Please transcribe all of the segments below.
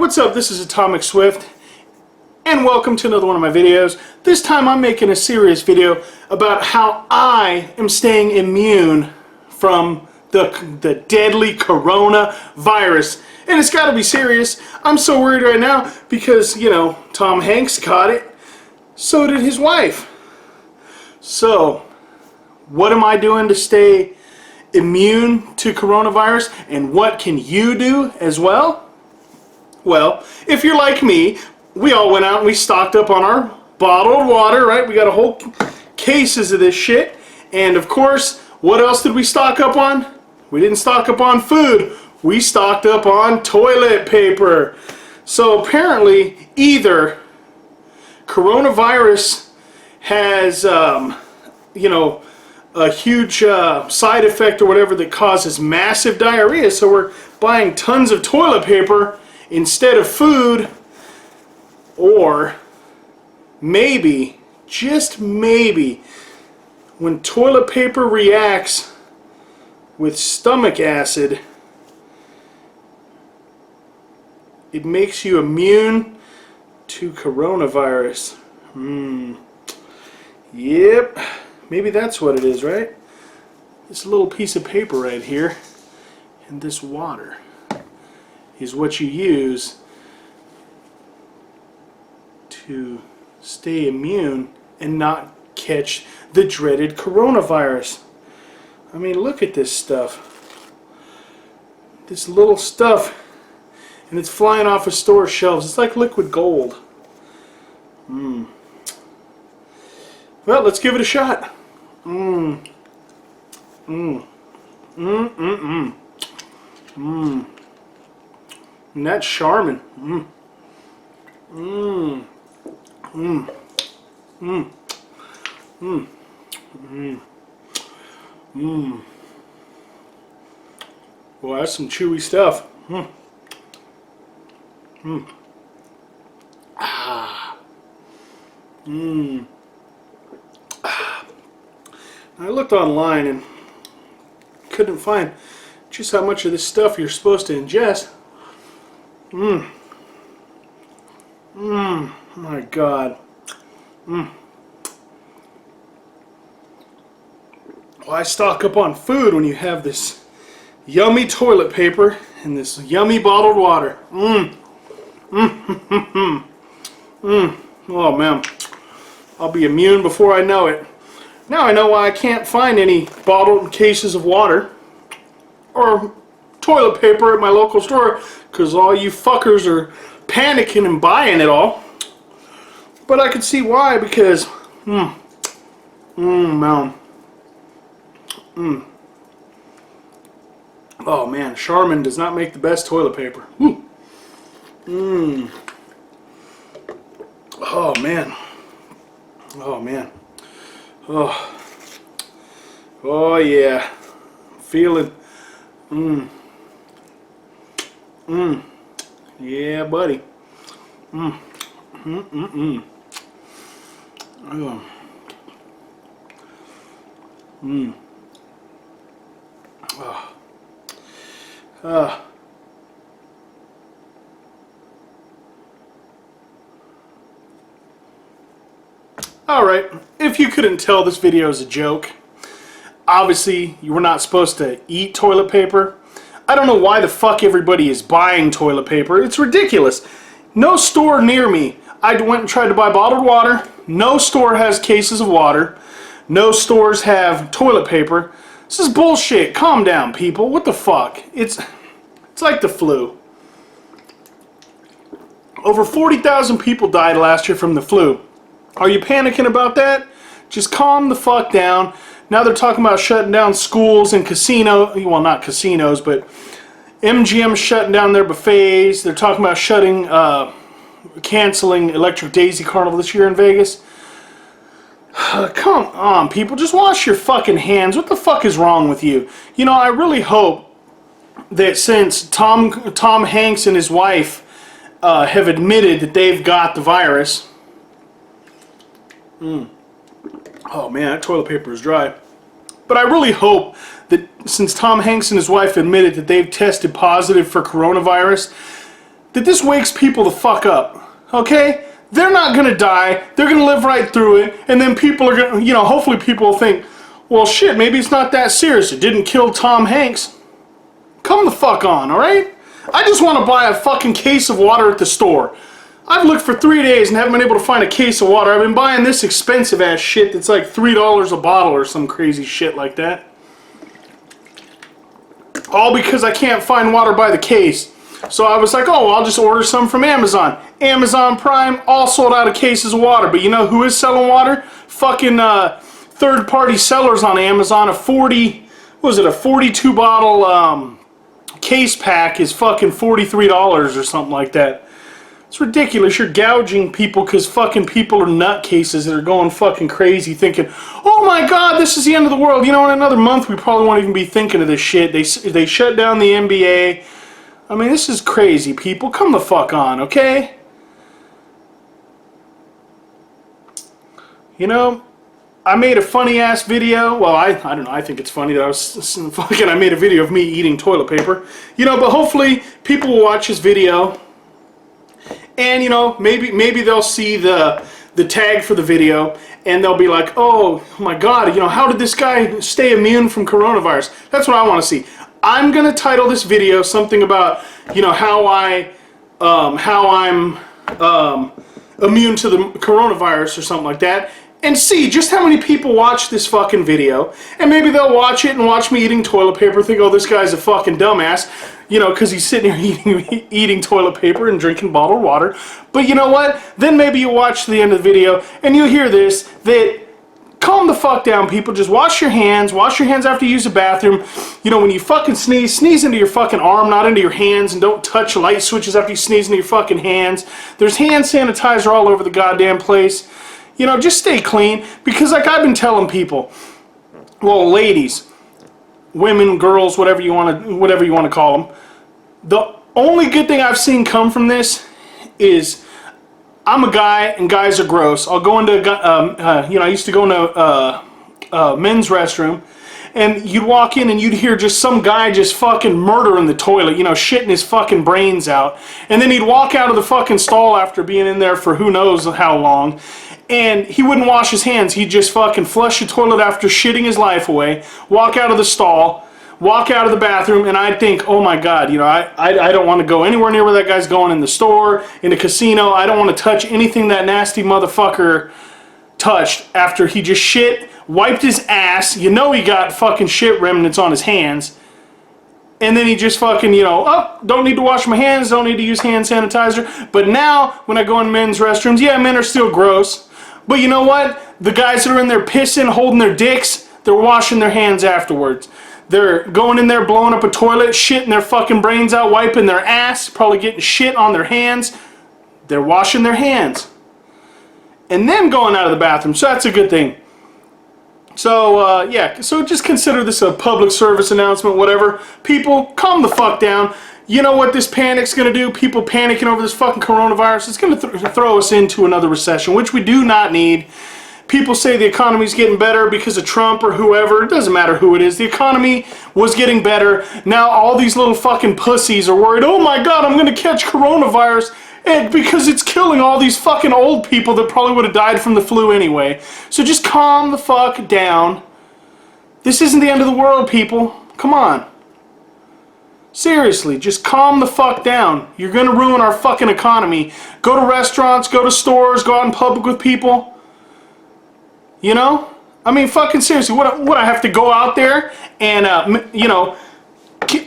what's up? This is Atomic Swift, and welcome to another one of my videos. This time I'm making a serious video about how I am staying immune from the deadly coronavirus. And it's got to be serious. I'm so worried right now because, you know, Tom Hanks caught it. So did his wife. So, what am I doing to stay immune to coronavirus? And what can you do as well? Well, if you're like me, we all went out and we stocked up on our bottled water, right? We got a whole cases of this shit. And of course, what else did we stock up on? We didn't stock up on food. We stocked up on toilet paper. So apparently, either coronavirus has, you know, a huge side effect or whatever that causes massive diarrhea. So we're buying tons of toilet paper instead of food, or maybe, just maybe, when toilet paper reacts with stomach acid, it makes you immune to coronavirus. Yep, maybe that's what it is, right? This little piece of paper right here and this water is what you use to stay immune and not catch the dreaded coronavirus. I mean, look at this stuff. This little stuff, and it's flying off of store shelves. It's like liquid gold. Well, let's give it a shot. And that's Charmin. Well, that's some chewy stuff. I looked online and couldn't find just how much of this stuff you're supposed to ingest. My God. Why stock up on food when you have this yummy toilet paper and this yummy bottled water? Oh man, I'll be immune before I know it. Now I know why I can't find any bottled cases of water or toilet paper at my local store, because all you fuckers are panicking and buying it all. But I can see why, because man. Oh man, Charmin does not make the best toilet paper. Oh man. Oh man. Oh yeah. Feeling. Yeah, buddy. Oh. Alright, if you couldn't tell, this video is a joke. Obviously, you were not supposed to eat toilet paper. I don't know why the fuck everybody is buying toilet paper. It's ridiculous. No store near me. I went and tried to buy bottled water. No store has cases of water. No stores have toilet paper. This is bullshit. Calm down, people. What the fuck? It's like the flu. Over 40,000 people died last year from the flu. Are you panicking about that? Just calm the fuck down. Now they're talking about shutting down schools and casinos. Well, not casinos, but MGM shutting down their buffets. They're talking about canceling Electric Daisy Carnival this year in Vegas. Come on, people. Just wash your fucking hands. What the fuck is wrong with you? You know, I really hope that since Tom Hanks and his wife have admitted that they've got the virus. Oh man, that toilet paper is dry. But I really hope that since Tom Hanks and his wife admitted that they've tested positive for coronavirus, that this wakes people the fuck up, okay? They're not gonna die, they're gonna live right through it, and then people are gonna, you know, hopefully people will think, well shit, maybe it's not that serious, it didn't kill Tom Hanks. Come the fuck on, alright? I just want to buy a fucking case of water at the store. I've looked for 3 days and haven't been able to find a case of water. I've been buying this expensive ass shit that's like $3 a bottle or some crazy shit like that. All because I can't find water by the case. So I was like, oh, I'll just order some from Amazon. Amazon Prime, all sold out of cases of water. But you know who is selling water? Fucking third-party sellers on Amazon. A 42 bottle case pack is fucking $43 or something like that. It's ridiculous. You're gouging people because fucking people are nutcases that are going fucking crazy thinking, oh my god, this is the end of the world. You know, in another month we probably won't even be thinking of this shit. They shut down the NBA. I mean, this is crazy, people. Come the fuck on, okay? You know, I made a funny ass video. Well, I don't know. I think it's funny that I made a video of me eating toilet paper. You know, but hopefully people will watch this video. And, you know, maybe they'll see the tag for the video and they'll be like, oh my god, you know, how did this guy stay immune from coronavirus? That's what I want to see. I'm going to title this video something about, you know, how I'm immune to the coronavirus or something like that. And see just how many people watch this fucking video. And maybe they'll watch it and watch me eating toilet paper, think, oh, this guy's a fucking dumbass. You know, because he's sitting here eating toilet paper and drinking bottled water. But you know what? Then maybe you watch the end of the video and you hear this, that calm the fuck down, people. Just wash your hands. Wash your hands after you use the bathroom. You know, when you fucking sneeze into your fucking arm, not into your hands. And don't touch light switches after you sneeze into your fucking hands. There's hand sanitizer all over the goddamn place. You know, just stay clean. Because like I've been telling people, well, ladies, women, girls, whatever you want to call them, the only good thing I've seen come from this is I'm a guy and guys are gross. I'll go into, you know, I used to go into a men's restroom and you'd walk in and you'd hear just some guy just fucking murdering the toilet, you know, shitting his fucking brains out. And then he'd walk out of the fucking stall after being in there for who knows how long. And he wouldn't wash his hands. He'd just fucking flush the toilet after shitting his life away, walk out of the stall, walk out of the bathroom, and I'd think, oh my god, you know, I don't want to go anywhere near where that guy's going, in the store, in the casino. I don't want to touch anything that nasty motherfucker touched after he just shit, wiped his ass. You know he got fucking shit remnants on his hands. And then he just fucking, you know, oh, don't need to wash my hands, don't need to use hand sanitizer. But now, when I go in men's restrooms, yeah, men are still gross. But you know what? The guys that are in there pissing, holding their dicks, they're washing their hands afterwards. They're going in there, blowing up a toilet, shitting their fucking brains out, wiping their ass, probably getting shit on their hands. They're washing their hands. And then going out of the bathroom, so that's a good thing. So, yeah, so just consider this a public service announcement, whatever. People, calm the fuck down. You know what this panic's going to do? People panicking over this fucking coronavirus, it's going to throw us into another recession, which we do not need. People say the economy's getting better because of Trump or whoever. It doesn't matter who it is. The economy was getting better. Now all these little fucking pussies are worried, oh my god, I'm going to catch coronavirus. And because it's killing all these fucking old people that probably would have died from the flu anyway. So just calm the fuck down. This isn't the end of the world, people. Come on. Seriously, just calm the fuck down. You're gonna ruin our fucking economy. Go to restaurants, go to stores, go out in public with people. You know? I mean, fucking seriously, what I have to go out there and, you know,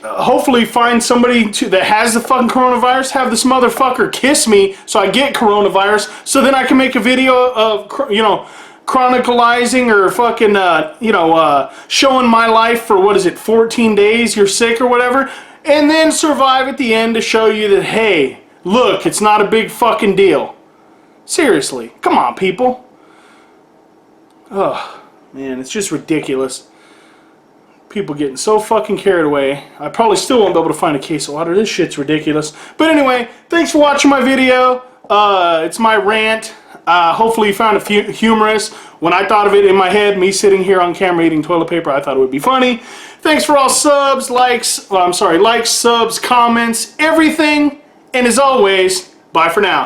hopefully find somebody that has the fucking coronavirus, have this motherfucker kiss me so I get coronavirus, so then I can make a video of, you know, chronicalizing or fucking, you know, showing my life for, what is it, 14 days, you're sick or whatever, and then survive at the end to show you that, hey, look, it's not a big fucking deal. Seriously, come on, people. Ugh, man, it's just ridiculous. People getting so fucking carried away. I probably still won't be able to find a case of water. This shit's ridiculous. But anyway, thanks for watching my video. It's my rant. Hopefully you found it humorous. When I thought of it in my head, me sitting here on camera eating toilet paper, I thought it would be funny. Thanks for all subs, likes, likes, subs, comments, everything. And as always, bye for now.